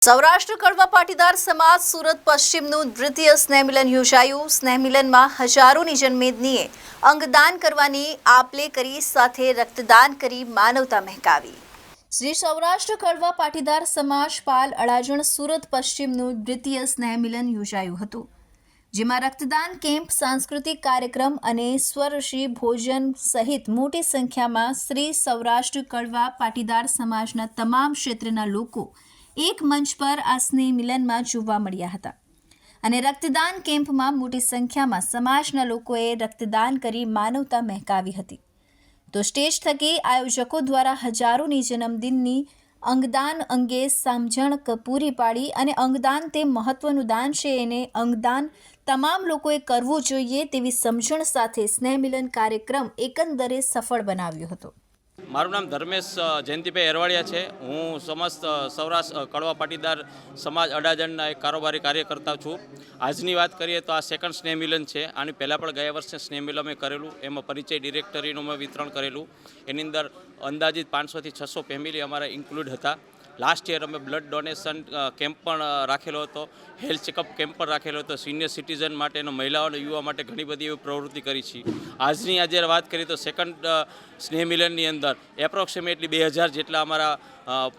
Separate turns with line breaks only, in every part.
સૌરાષ્ટ્ર કડવા પાટીદાર સમાજ સુરત પશ્ચિમનું દ્વિતીય સ્નેહમિલન યોજાયું। સ્નેહમિલનમાં હજારોની જનમેદનીએ અંગદાન કરવાની આપલે કરી સાથે રક્તદાન કરી માનવતા મહેકાવી। શ્રી સૌરાષ્ટ્ર કડવા પાટીદાર સમાજ પાલ અડાજણ સુરત પશ્ચિમનું દ્વિતીય સ્નેહમિલન યોજાયું હતું, જેમાં રક્તદાન કેમ્પ, સાંસ્કૃતિક કાર્યક્રમ અને સ્વરશી ભોજન સહિત મોટી સંખ્યામાં શ્રી સૌરાષ્ટ્ર કડવા પાટીદાર સમાજના તમામ ક્ષેત્રના લોકો એક મંચ પર આ સ્નેહ મિલનમાં જોવા મળ્યા હતા અને રક્તદાન કેમ્પમાં મોટી સંખ્યામાં સમાજના લોકોએ રક્તદાન કરી માનવતા મહેકાવી હતી। તો સ્ટેજ થકી આયોજકો દ્વારા હજારોની જન્મદિનની અંગદાન અંગે સમજણ પૂરી પાડી અને અંગદાન તે મહત્વનું દાન છે અને અંગદાન તમામ લોકોએ કરવું જોઈએ તેવી સમજણ સાથે સ્નેહમિલન કાર્યક્રમ એકંદરે સફળ બનાવ્યો હતો।
મારું નામ ધર્મેશ જયંતિભાઈ અરવાડિયા છે। હું સમસ્ત સૌરાષ્ટ્ર કડવા પાટીદાર સમાજ અડાજણના એક કારોબારી કાર્યકર્તા છું। આજની વાત કરીએ તો આ સેકન્ડ સ્નેહમિલન છે। આની પહેલાં પણ ગયા વર્ષે સ્નેહમિલન મેં કરેલું, એમાં પરિચય ડિરેક્ટરીનું મેં વિતરણ કરેલું। એની અંદર અંદાજિત 500 થી 600 ફેમિલી અમારા ઇન્ક્લુડ હતા। લાસ્ટ યર અમે બ્લડ ડોનેશન કેમ્પ પણ રાખેલો હતો, હેલ્થ ચેકઅપ કેમ્પ પણ રાખેલો હતો, સિનિયર સિટીઝન માટેનો, મહિલાઓ અને યુવા માટે ઘણી બધી એવી પ્રવૃત્તિ કરી છે। આજે વાત કરીએ તો સેકન્ડ સ્નેહમિલનની અંદર એપ્રોક્સિમેટલી 2000 જેટલા અમારા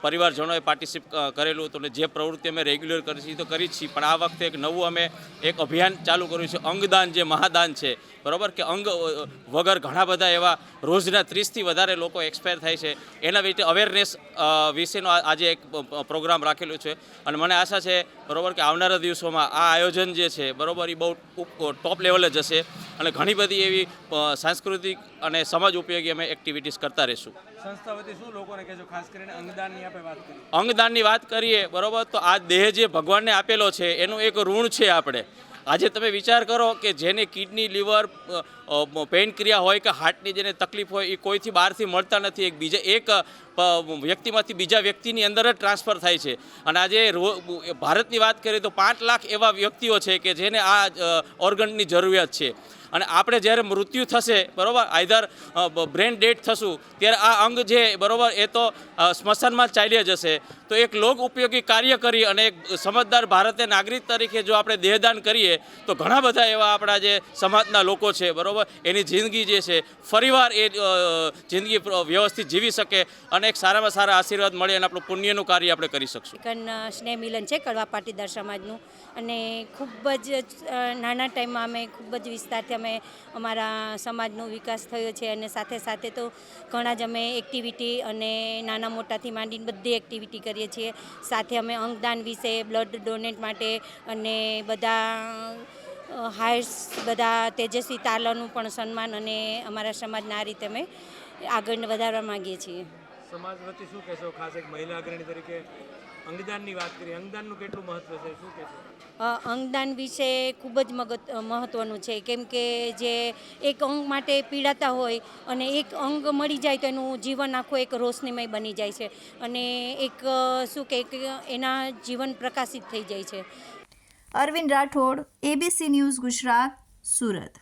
પરિવારજનોએ પાર્ટિસિપેટ કરેલું હતું અને જે પ્રવૃત્તિ અમે રેગ્યુલર કરી છે તો કરી જ છીએ, પણ આ વખતે એક નવું અમે એક અભિયાન ચાલુ કર્યું છે, અંગદાન જે મહાદાન છે, બરાબર કે અંગ વગર ઘણા બધા એવા રોજના 30થી વધારે લોકો એક્સપાયર થાય છે, એના વિશે અવેરનેસ વિશેનો આજે એક પ્રોગ્રામ રાખેલો છે અને મને આશા છે બરાબર કે આવનારા દિવસોમાં આ આયોજન જે છે બરાબર એ બહુ ટોપ લેવલે જશે અને ઘણી બધી એવી સાંસ્કૃતિક અને સમાજ ઉપયોગી અમે એક્ટિવિટીઝ કરતા રહીશું।
સંસ્થા વતી શું લોકોને કહેજો, ખાસ કરીને અંગદાનની આપણે વાત કરીએ?
અંગદાનની વાત કરીએ બરાબર તો આ દેહ જે ભગવાનને આપેલો છે એનું એક ઋણ છે આપણે। આજે તમે વિચાર કરો કે જેને કિડની, લીવર, પેનક્રિયા હોય કે હાર્ટની જેને તકલીફ હોય એ કોઈથી બહારથી મળતા નથી, એક વ્યક્તિમાંથી બીજા વ્યક્તિની અંદર જ ટ્રાન્સફર થાય છે અને આજે ભારતની વાત કરીએ તો 5 લાખ એવા વ્યક્તિઓ છે કે જેને આ ઓર્ગનની જરૂરિયાત છે અને આપણે જ્યારે મૃત્યુ થશે બરાબર, આઈધર બ્રેન ડેડ થશું ત્યારે આ અંગ જે બરાબર એ તો સ્મશાનમાં ચાલ્યા જશે। તો એક લોક ઉપયોગી કાર્ય કરી અને એક સમજદાર ભારતીય નાગરિક તરીકે જો આપણે દેહદાન કરીએ તો ઘણા બધા એવા આપણા જે સમાજના લોકો છે બરાબર એની જિંદગી જે છે ફરીવાર એ જિંદગી વ્યવસ્થિત જીવી શકે અને એક સારામાં સારા આશીર્વાદ મળે અને આપણું પુણ્યનું કાર્ય આપણે કરી શકશું।
સ્નેહ મિલન છે કડવા પાટીદાર સમાજનું અને ખૂબ જ નાના ટાઈમમાં અમે ખૂબ જ વિસ્તારથી અમે અમારા સમાજનો વિકાસ થયો છે અને સાથે સાથે તો ઘણા જ અમે એક્ટિવિટી અને નાના મોટાથી માંડીને બધી એક્ટિવિટી કરીએ છીએ। સાથે અમે અંગદાન વિશે, બ્લડ ડોનેટ માટે અને બધા તેજસ્વી તાલાનું પણ સન્માન અને અમારા સમાજના આ રીતે અમે આગળ વધારવા માગીએ છીએ।
સમાજ વતી શું કહેશો, ખાસ એક મહિલા અગ્રણી તરીકે અંગદાનની વાત કરીએ, અંગદાનનું કેટલું મહત્વ છે, શું કહેશો?
અંગદાન વિશે ખૂબ જ મહત્ત્વનું છે, કેમ કે જે એક અંગ માટે પીડાતા હોય અને એક અંગ મળી જાય તો એનું જીવન આખું એક રોશનીમય બની જાય છે અને એક શું કે એના જીવન પ્રકાશિત થઈ જાય છે।
Arvind Rathod, ABC news Gujarat, Surat.